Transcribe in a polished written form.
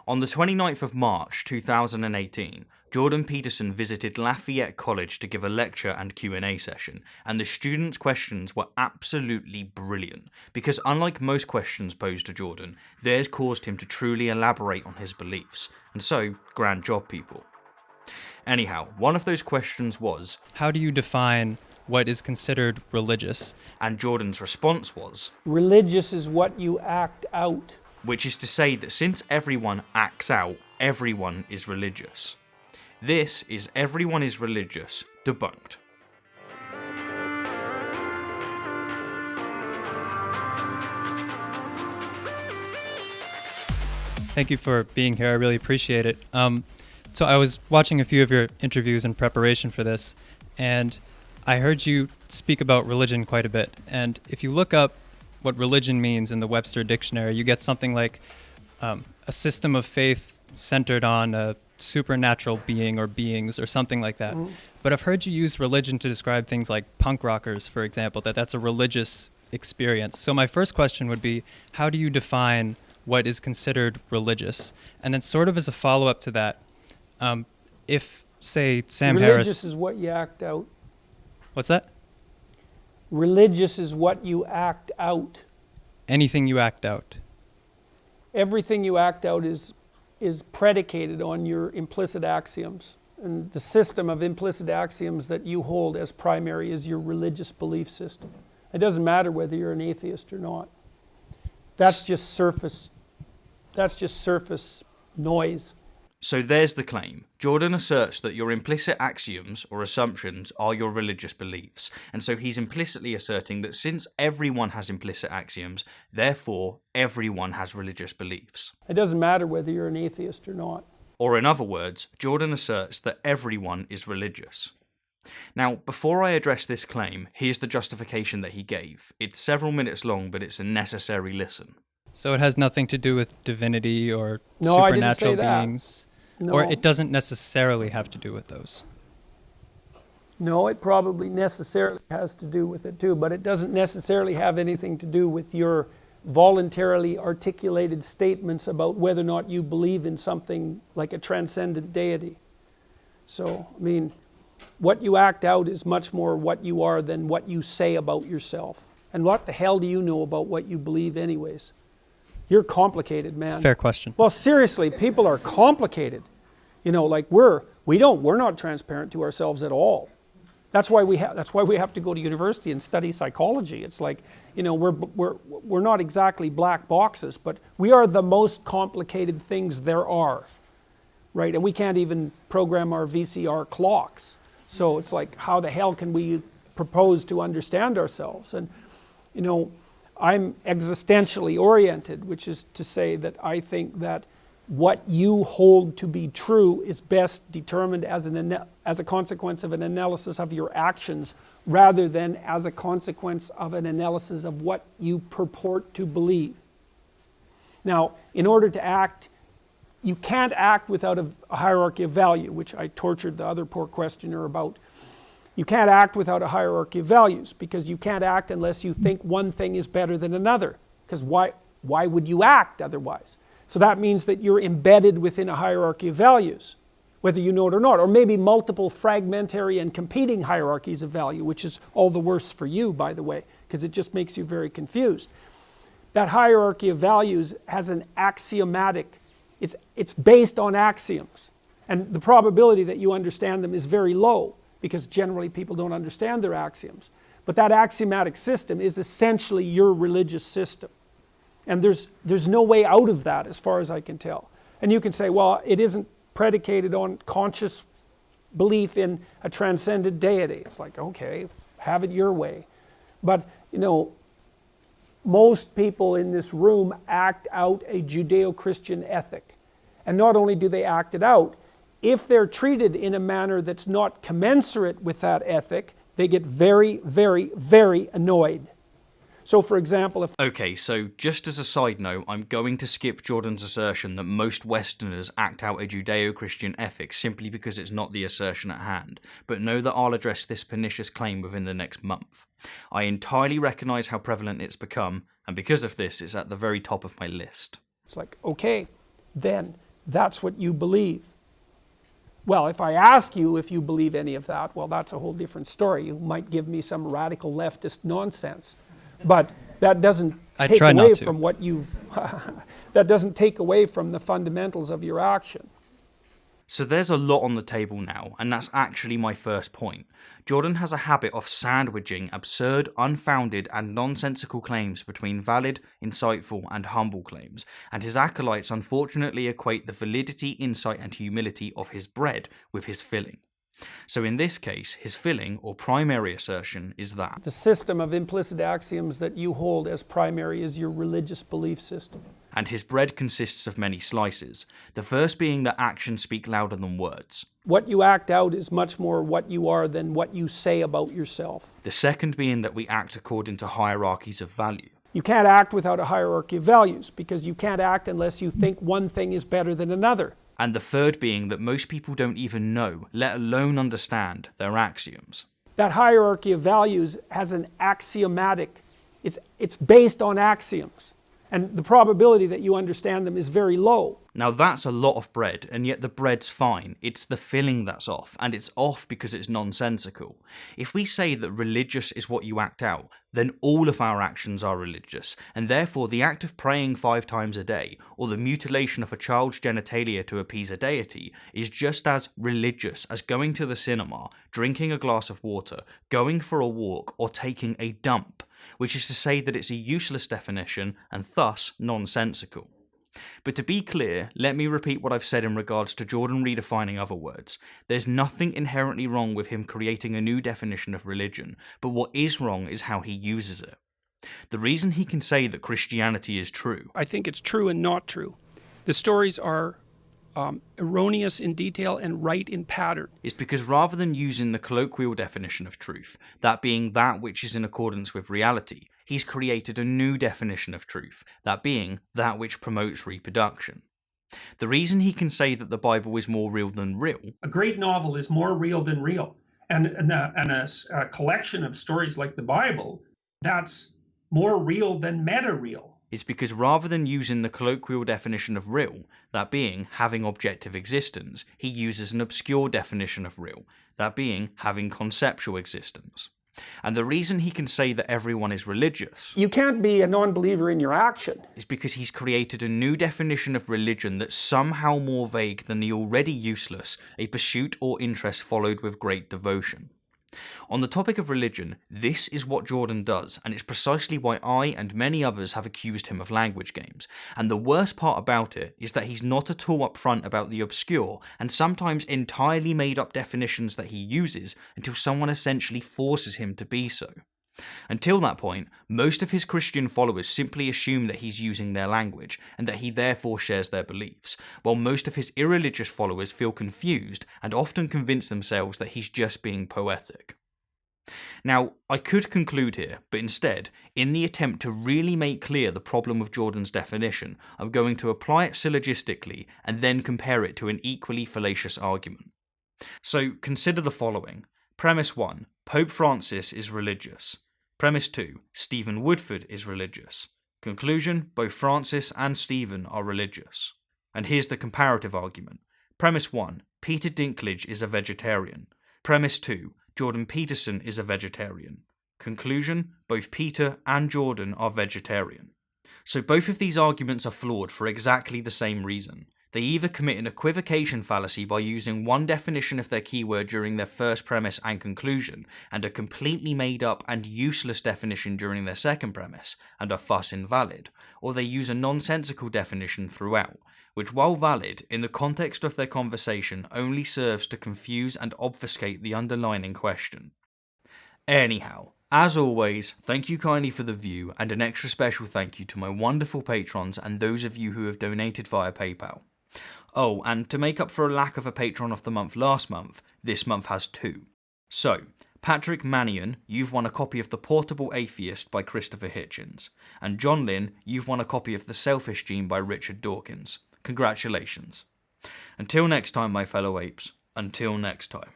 On the 29th of March 2018, Jordan Peterson visited Lafayette College to give a lecture and Q&A session, and the students' questions were absolutely brilliant, because unlike most questions posed to Jordan, theirs caused him to truly elaborate on his beliefs, and so, grand job people. Anyhow, one of those questions was, how do you define what is considered religious? And Jordan's response was, religious is what you act out. Which is to say that since everyone acts out, everyone is religious. This is Everyone is Religious, Debunked. Thank you for being here. I really appreciate it. So I was watching a few of your interviews in preparation for this, and I heard you speak about religion quite a bit. And if you look up what religion means in the Webster Dictionary, you get something like a system of faith centered on a supernatural being or beings or something like that. But I've heard you use religion to describe things like punk rockers, for example, that's a religious experience. So my first question would be, how do you define what is considered religious? And then sort of as a follow-up to that, if, say, Sam Harris... Religious is what you act out. What's that? Religious is what you act out. Anything you act out. Everything you act out is predicated on your implicit axioms. And the system of implicit axioms that you hold as primary is your religious belief system. It doesn't matter whether you're an atheist or not. That's just surface noise. So there's the claim. Jordan asserts that your implicit axioms or assumptions are your religious beliefs, and so he's implicitly asserting that since everyone has implicit axioms, therefore everyone has religious beliefs. It doesn't matter whether you're an atheist or not. Or in other words, Jordan asserts that everyone is religious. Now, before I address this claim, here's the justification that he gave. It's several minutes long, but it's a necessary listen. So it has nothing to do with divinity or No, I didn't say supernatural that. beings? No. Or it doesn't necessarily have to do with those? No, it probably necessarily has to do with it too, but it doesn't necessarily have anything to do with your voluntarily articulated statements about whether or not you believe in something like a transcendent deity. So, I mean, what you act out is much more what you are than what you say about yourself. And what the hell do you know about what you believe anyways? You're complicated, man. It's a fair question. Well, seriously, people are complicated. You know, like we're not transparent to ourselves at all. That's why we have to go to university and study psychology. It's like, you know, we're not exactly black boxes, but we are the most complicated things there are, right? And we can't even program our VCR clocks. So it's like, how the hell can we propose to understand ourselves? And, you know, I'm existentially oriented, which is to say that I think that what you hold to be true is best determined as a consequence of an analysis of your actions rather than as a consequence of an analysis of what you purport to believe. Now, in order to act, you can't act without a hierarchy of value, which I tortured the other poor questioner about. You can't act without a hierarchy of values because you can't act unless you think one thing is better than another. Because why would you act otherwise? So that means that you're embedded within a hierarchy of values, whether you know it or not, or maybe multiple fragmentary and competing hierarchies of value, which is all the worse for you, by the way, because it just makes you very confused. That hierarchy of values has an axiomatic, it's based on axioms. And the probability that you understand them is very low, because generally people don't understand their axioms. But that axiomatic system is essentially your religious system. And there's no way out of that as far as I can tell. And you can say, well, it isn't predicated on conscious belief in a transcendent deity. It's like, okay, have it your way. But, you know, most people in this room act out a Judeo-Christian ethic. And not only do they act it out, if they're treated in a manner that's not commensurate with that ethic, they get very, very, very annoyed. So for example, if... Okay, so just as a side note, I'm going to skip Jordan's assertion that most Westerners act out a Judeo-Christian ethic simply because it's not the assertion at hand, but know that I'll address this pernicious claim within the next month. I entirely recognise how prevalent it's become, and because of this, it's at the very top of my list. It's like, okay, then that's what you believe. Well, if I ask you if you believe any of that, well, that's a whole different story. You might give me some radical leftist nonsense. But that doesn't take away from what you've... that doesn't take away from the fundamentals of your action. So there's a lot on the table now, and that's actually my first point. Jordan has a habit of sandwiching absurd, unfounded, and nonsensical claims between valid, insightful, and humble claims, and his acolytes unfortunately equate the validity, insight, and humility of his bread with his filling. So in this case, his filling, or primary assertion, is that the system of implicit axioms that you hold as primary is your religious belief system. And his bread consists of many slices, the first being that actions speak louder than words. What you act out is much more what you are than what you say about yourself. The second being that we act according to hierarchies of value. You can't act without a hierarchy of values, because you can't act unless you think one thing is better than another. And the third being that most people don't even know, let alone understand, their axioms. That hierarchy of values has an axiomatic, it's based on axioms. And the probability that you understand them is very low. Now that's a lot of bread, and yet the bread's fine. It's the filling that's off, and it's off because it's nonsensical. If we say that religious is what you act out, then all of our actions are religious, and therefore the act of praying 5 times a day, or the mutilation of a child's genitalia to appease a deity, is just as religious as going to the cinema, drinking a glass of water, going for a walk, or taking a dump, which is to say that it's a useless definition and thus nonsensical. But to be clear, let me repeat what I've said in regards to Jordan redefining other words. There's nothing inherently wrong with him creating a new definition of religion, but what is wrong is how he uses it. The reason he can say that Christianity is true... I think it's true and not true. The stories are erroneous in detail and right in pattern. Is because rather than using the colloquial definition of truth, that being that which is in accordance with reality, he's created a new definition of truth, that being that which promotes reproduction. The reason he can say that the Bible is more real than real... A great novel is more real than real. And a collection of stories like the Bible, that's more real than meta-real. Is because rather than using the colloquial definition of real, that being having objective existence, he uses an obscure definition of real, that being having conceptual existence. And the reason he can say that everyone is religious... You can't be a non-believer in your action. ...is because he's created a new definition of religion that's somehow more vague than the already useless, a pursuit or interest followed with great devotion. On the topic of religion, this is what Jordan does, and it's precisely why I and many others have accused him of language games. And the worst part about it is that he's not at all upfront about the obscure and sometimes entirely made up definitions that he uses until someone essentially forces him to be so. Until that point, most of his Christian followers simply assume that he's using their language, and that he therefore shares their beliefs, while most of his irreligious followers feel confused and often convince themselves that he's just being poetic. Now, I could conclude here, but instead, in the attempt to really make clear the problem with Jordan's definition, I'm going to apply it syllogistically and then compare it to an equally fallacious argument. So, consider the following. Premise 1. Pope Francis is religious. Premise 2. Stephen Woodford is religious. Conclusion. Both Francis and Stephen are religious. And here's the comparative argument. Premise 1. Peter Dinklage is a vegetarian. Premise 2. Jordan Peterson is a vegetarian. Conclusion. Both Peter and Jordan are vegetarian. So both of these arguments are flawed for exactly the same reason. They either commit an equivocation fallacy by using one definition of their keyword during their first premise and conclusion, and a completely made up and useless definition during their second premise, and are thus invalid, or they use a nonsensical definition throughout, which while valid, in the context of their conversation only serves to confuse and obfuscate the underlying question. Anyhow, as always, thank you kindly for the view, and an extra special thank you to my wonderful patrons and those of you who have donated via PayPal. Oh, and to make up for a lack of a patron of the month last month, this month has 2. So, Patrick Mannion, you've won a copy of The Portable Atheist by Christopher Hitchens, and John Lynn, you've won a copy of The Selfish Gene by Richard Dawkins. Congratulations. Until next time, my fellow apes, until next time.